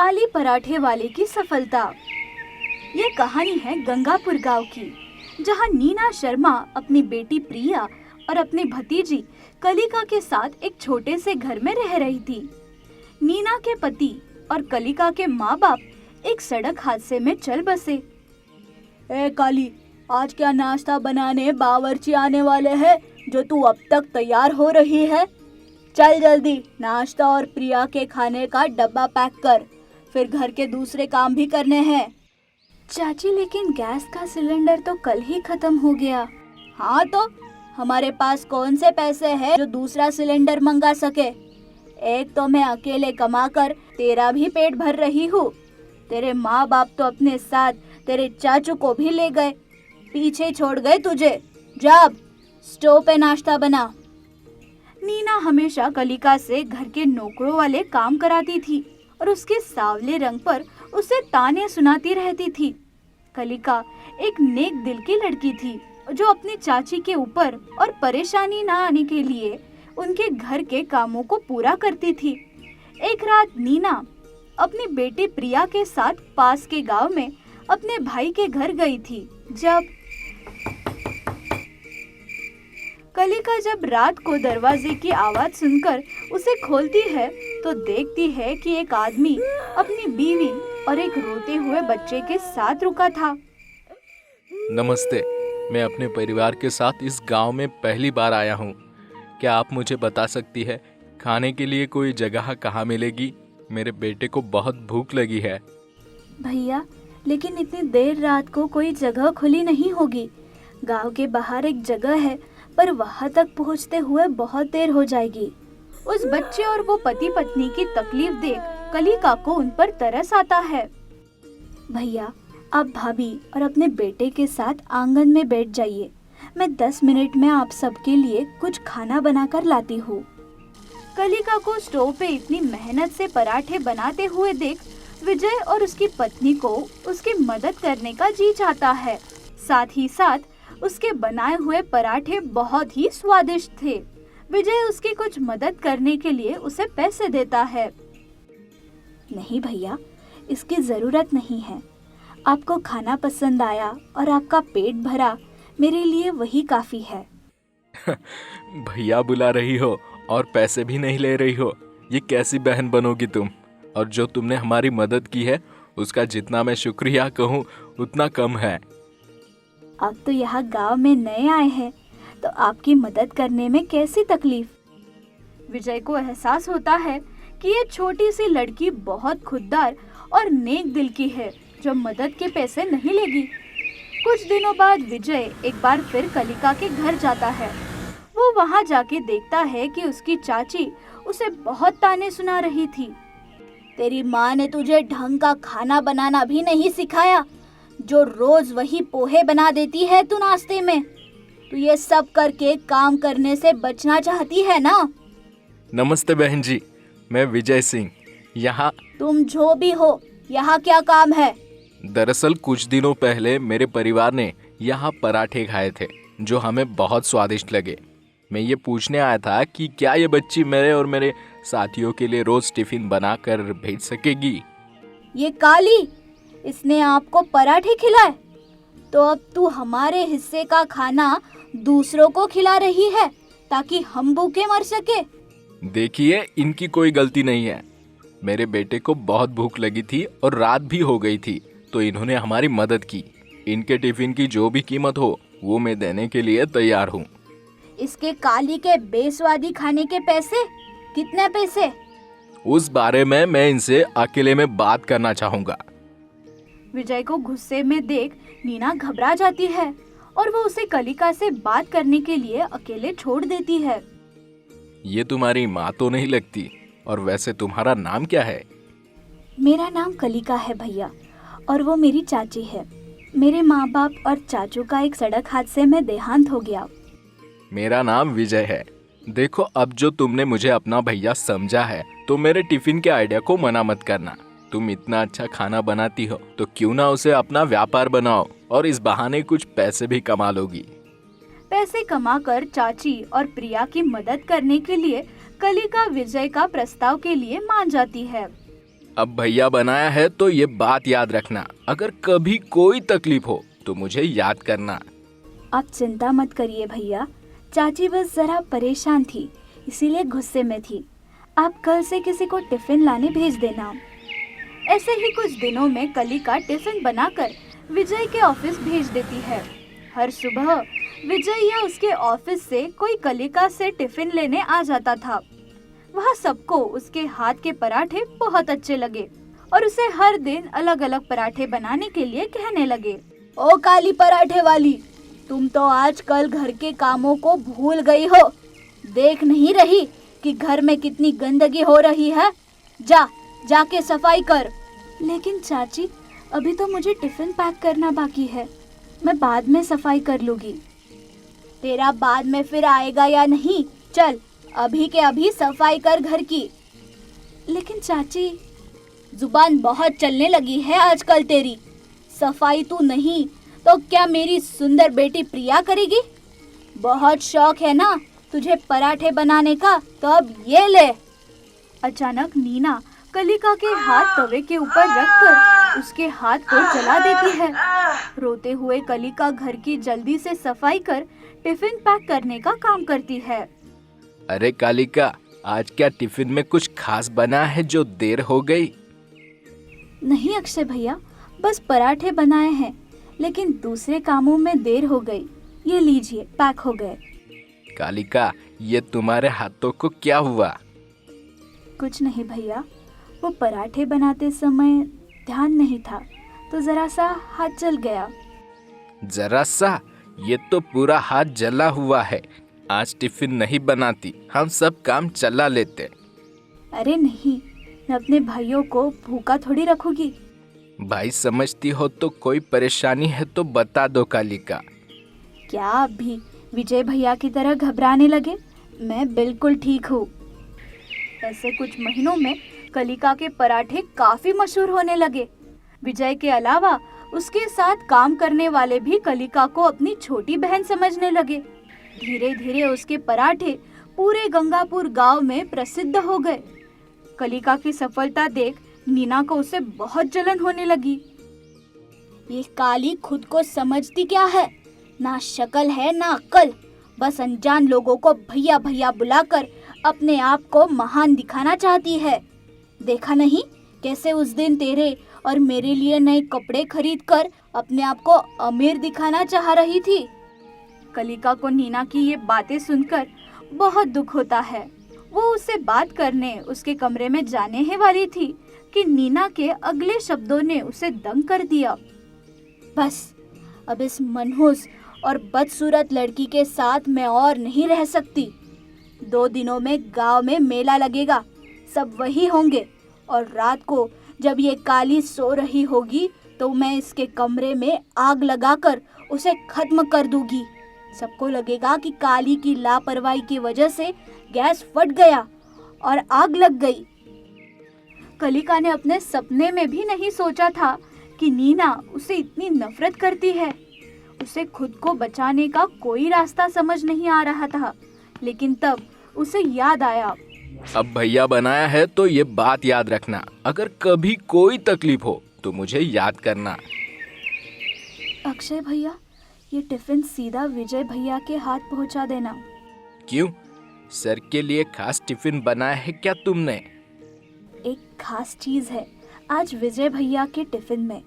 काली पराठे वाले की सफलता। ये कहानी है गंगापुर गांव की, जहां नीना शर्मा अपनी बेटी प्रिया और अपनी भतीजी कलिका के साथ एक छोटे से घर में रह रही थी। नीना के पति और कलिका के माँ बाप एक सड़क हादसे में चल बसे। ए काली, आज क्या नाश्ता बनाने बावर्ची आने वाले हैं जो तू अब तक तैयार हो रही है? चल जल्दी नाश्ता और प्रिया के खाने का डब्बा पैक कर, फिर घर के दूसरे काम भी करने हैं। चाची, लेकिन गैस का सिलेंडर तो कल ही खत्म हो गया। हाँ तो हमारे पास कौन से पैसे हैं जो दूसरा सिलेंडर मंगा सके? एक तो मैं अकेले कमाकर तेरा भी पेट भर रही हूँ। तेरे माँ बाप तो अपने साथ तेरे चाचू को भी ले गए, पीछे छोड़ गए तुझे। जा अब स्टोव पे नाश्ता बना। नीना हमेशा कलिका से घर के नौकरों वाले काम कराती थी और उसके सांवले रंग पर उसे ताने सुनाती रहती थी। कलिका एक नेक दिल की लड़की थी जो अपनी चाची के ऊपर और परेशानी ना आने के लिए उनके घर के कामों को पूरा करती थी। एक रात नीना अपनी बेटी प्रिया के साथ पास के गांव में अपने भाई के घर गई थी। कलिका जब रात को दरवाजे की आवाज सुनकर उसे खोलती है तो देखती है कि एक आदमी अपनी बीवी और एक रोते हुए बच्चे के साथ रुका था। नमस्ते, मैं अपने परिवार के साथ इस गांव में पहली बार आया हूं। क्या आप मुझे बता सकती है खाने के लिए कोई जगह कहाँ मिलेगी? मेरे बेटे को बहुत भूख लगी है। भैया, लेकिन इतनी देर रात को कोई जगह खुली नहीं होगी। गांव के बाहर एक जगह है, पर वहां तक पहुंचते हुए बहुत देर हो जाएगी। उस बच्चे और वो पति पत्नी की तकलीफ देख कलिका को उन पर तरस आता है। भैया, आप भाभी और अपने बेटे के साथ आंगन में बैठ जाइए, मैं 10 मिनट में आप सबके लिए कुछ खाना बनाकर लाती हूँ। कलिका को स्टोव पे इतनी मेहनत से पराठे बनाते हुए देख विजय और उसकी पत्नी को उसकी मदद करने का जी चाहता है। साथ ही साथ उसके बनाए हुए पराठे बहुत ही स्वादिष्ट थे। विजय उसकी कुछ मदद करने के लिए उसे पैसे देता है। नहीं भैया, इसकी जरूरत नहीं है। आपको खाना पसंद आया और आपका पेट भरा, मेरे लिए वही काफी है। भैया बुला रही हो और पैसे भी नहीं ले रही हो, ये कैसी बहन बनोगी तुम? और जो तुमने हमारी मदद की है उसका जितना मैं शुक्रिया कहूँ उतना कम है। आप तो यहाँ गांव में नए आए हैं, तो आपकी मदद करने में कैसी तकलीफ? विजय को एहसास होता है कि ये छोटी सी लड़की बहुत खुददार और नेक दिल की है जो मदद के पैसे नहीं लेगी। कुछ दिनों बाद विजय एक बार फिर कलिका के घर जाता है। वो वहाँ जाके देखता है कि उसकी चाची उसे बहुत ताने सुना रही थी। तेरी माँ ने तुझे ढंग का खाना बनाना भी नहीं सिखाया, जो रोज वही पोहे बना देती है तू नाश्ते में। तू ये सब करके काम करने से बचना चाहती है ना? नमस्ते बहन जी, मैं विजय सिंह। यहाँ तुम जो भी हो, यहाँ क्या काम है? दरअसल कुछ दिनों पहले मेरे परिवार ने यहाँ पराठे खाए थे जो हमें बहुत स्वादिष्ट लगे। मैं ये पूछने आया था कि क्या ये बच्ची मेरे और मेरे साथियों के लिए रोज टिफिन बनाकर भेज सकेगी? ये काली, इसने आपको पराठे खिलाए, तो अब तू हमारे हिस्से का खाना दूसरों को खिला रही है ताकि हम भूखे मर सके। देखिए, इनकी कोई गलती नहीं है। मेरे बेटे को बहुत भूख लगी थी और रात भी हो गई थी, तो इन्होंने हमारी मदद की। इनके टिफिन की जो भी कीमत हो वो मैं देने के लिए तैयार हूँ। इसके काली के बेस्वादी खाने के पैसे? कितने पैसे? उस बारे में मैं इनसे अकेले में बात करना चाहूँगा। विजय को गुस्से में देख नीना घबरा जाती है और वो उसे कलिका से बात करने के लिए अकेले छोड़ देती है। ये तुम्हारी माँ तो नहीं लगती, और वैसे तुम्हारा नाम क्या है? मेरा नाम कलिका है भैया, और वो मेरी चाची है। मेरे माँ बाप और चाचू का एक सड़क हादसे में देहांत हो गया। मेरा नाम विजय है। देखो, अब जो तुमने मुझे अपना भैया समझा है तो मेरे टिफिन के आइडिया को मना मत करना। तुम इतना अच्छा खाना बनाती हो तो क्यों ना उसे अपना व्यापार बनाओ और इस बहाने कुछ पैसे भी कमा लोगी। पैसे कमाकर चाची और प्रिया की मदद करने के लिए कलिका विजय का प्रस्ताव के लिए मान जाती है। अब भैया बनाया है तो ये बात याद रखना, अगर कभी कोई तकलीफ हो तो मुझे याद करना। आप चिंता मत करिए भैया, चाची बस जरा परेशान थी, इसीलिए गुस्से में थी। आप कल से किसी को टिफिन लाने भेज देना। ऐसे ही कुछ दिनों में कलिका टिफिन बनाकर विजय के ऑफिस भेज देती है। हर सुबह विजय या उसके ऑफिस से कोई कलिका से टिफिन लेने आ जाता था। वह सबको उसके हाथ के पराठे बहुत अच्छे लगे और उसे हर दिन अलग अलग पराठे बनाने के लिए कहने लगे। ओ काली पराठे वाली, तुम तो आजकल घर के कामों को भूल गई हो। देख नहीं रही कि घर में कितनी गंदगी हो रही है? जाके सफाई कर। लेकिन चाची, अभी तो मुझे टिफिन पैक करना बाकी है, मैं बाद में सफाई कर लूंगी। तेरा बाद में फिर आएगा या नहीं? चल अभी के अभी सफाई कर घर की। लेकिन चाची, जुबान बहुत चलने लगी है आजकल तेरी। सफाई तू नहीं तो क्या मेरी सुंदर बेटी प्रिया करेगी? बहुत शौक है ना तुझे पराठे बनाने का, तो अब ये ले। अचानक नीना कलिका के हाथ तवे के ऊपर रखकर उसके हाथ को जला देती है। रोते हुए कलिका घर की जल्दी से सफाई कर टिफिन पैक करने का काम करती है। अरे कालिका, आज क्या टिफिन में कुछ खास बना है जो देर हो गई? नहीं अक्षय भैया, बस पराठे बनाए हैं, लेकिन दूसरे कामों में देर हो गई। ये लीजिए, पैक हो गए। कालिका, ये तुम्हारे हाथों को क्या हुआ? कुछ नहीं भैया, वो पराठे बनाते समय ध्यान नहीं था तो जरा सा हाथ जल गया। जरा सा? ये तो पूरा हाथ जला हुआ है। आज टिफिन नहीं बनाती, हम सब काम चला लेते। अरे नहीं, मैं अपने भाइयों को भूखा थोड़ी रखूंगी। भाई समझती हो तो कोई परेशानी है तो बता दो कालिका। क्या आप भी विजय भैया की तरह घबराने लगे? मैं बिल्कुल ठीक हूँ। ऐसे कुछ महीनों में कलिका के पराठे काफी मशहूर होने लगे। विजय के अलावा उसके साथ काम करने वाले भी कलिका को अपनी छोटी बहन समझने लगे। धीरे धीरे उसके पराठे पूरे गंगापुर गांव में प्रसिद्ध हो गए। कलिका की सफलता देख नीना को उसे बहुत जलन होने लगी। ये काली खुद को समझती क्या है? ना शक्ल है ना अक्ल, बस अनजान लोगों को भैया भैया बुलाकर अपने आप को महान दिखाना चाहती है। देखा नहीं कैसे उस दिन तेरे और मेरे लिए नए कपड़े खरीदकर अपने आप को अमीर दिखाना चाह रही थी। कलिका को नीना की ये बातें सुनकर बहुत दुख होता है। वो उससे बात करने उसके कमरे में जाने ही वाली थी कि नीना के अगले शब्दों ने उसे दंग कर दिया। बस अब इस मनहूस और बदसूरत लड़की के साथ मैं और नहीं रह सकती। 2 दिनों में गांव में मेला लगेगा, सब वही होंगे और रात को जब ये काली सो रही होगी तो मैं इसके कमरे में आग लगाकर उसे खत्म कर दूंगी। सबको लगेगा कि काली की लापरवाही की वजह से गैस फट गया और आग लग गई। कलिका ने अपने सपने में भी नहीं सोचा था कि नीना उसे इतनी नफरत करती है। उसे खुद को बचाने का कोई रास्ता समझ नहीं आ रहा था, लेकिन तब उसे याद आया। अब भैया बनाया है तो ये बात याद रखना, अगर कभी कोई तकलीफ हो तो मुझे याद करना। अक्षय भैया, ये टिफिन सीधा विजय भैया के हाथ पहुंचा देना। क्यों? सर के लिए खास टिफिन बनाया है क्या तुमने? एक खास चीज है आज विजय भैया के टिफिन में,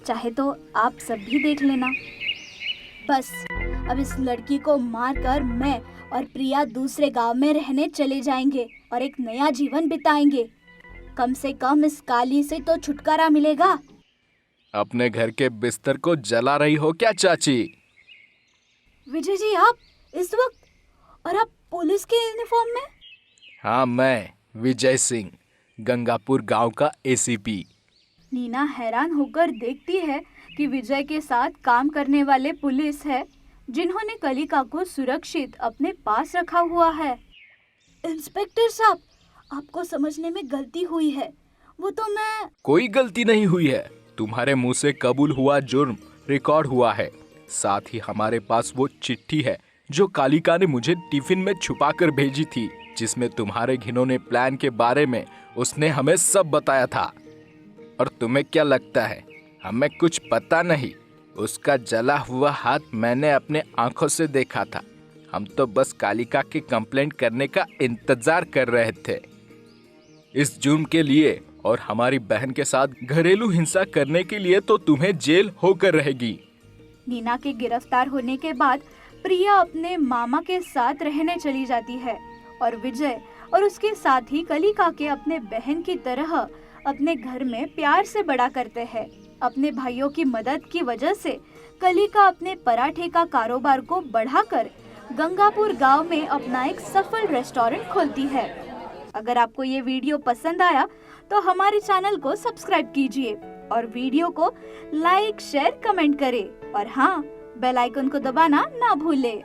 चाहे तो आप सब भी देख लेना। बस अब इस लड़की को मारकर मैं और प्रिया दूसरे गांव में रहने चले जाएंगे और एक नया जीवन बिताएंगे। कम से कम इस काली से तो छुटकारा मिलेगा। अपने घर के बिस्तर को जला रही हो क्या चाची? विजय जी, आप इस वक्त? और आप पुलिस के यूनिफॉर्म में? हाँ, मैं विजय सिंह, गंगापुर गांव का एसीपी। नीना हैरान होकर देखती है कि विजय के साथ काम करने वाले पुलिस है जिन्होंने कलिका को सुरक्षित अपने पास रखा हुआ है। इंस्पेक्टर साहब, आपको समझने में गलती हुई है। वो तो मैं। कोई गलती नहीं हुई है, तुम्हारे मुंह से कबूल हुआ जुर्म रिकॉर्ड हुआ है। साथ ही हमारे पास वो चिट्ठी है जो कालिका ने मुझे टिफिन में छुपा कर भेजी थी, जिसमें तुम्हारे घिनौने प्लान के बारे में उसने हमें सब बताया था। और तुम्हें क्या लगता है हमें कुछ पता नहीं? उसका जला हुआ हाथ मैंने अपने आंखों से देखा था। हम तो बस कालिका की कंप्लेंट करने का इंतजार कर रहे थे। इस जुर्म के लिए और हमारी बहन के साथ घरेलू हिंसा करने के लिए तो तुम्हें जेल होकर रहेगी। नीना के गिरफ्तार होने के बाद प्रिया अपने मामा के साथ रहने चली जाती है और विजय और उसके साथी कलिका के अपने बहन की तरह अपने घर में प्यार से बड़ा करते हैं। अपने भाइयों की मदद की वजह से कलिका अपने पराठे का कारोबार को बढ़ाकर गंगापुर गांव में अपना एक सफल रेस्टोरेंट खोलती है। अगर आपको ये वीडियो पसंद आया तो हमारे चैनल को सब्सक्राइब कीजिए और वीडियो को लाइक, शेयर, कमेंट करें और हाँ, बेल आइकन को दबाना ना भूलें।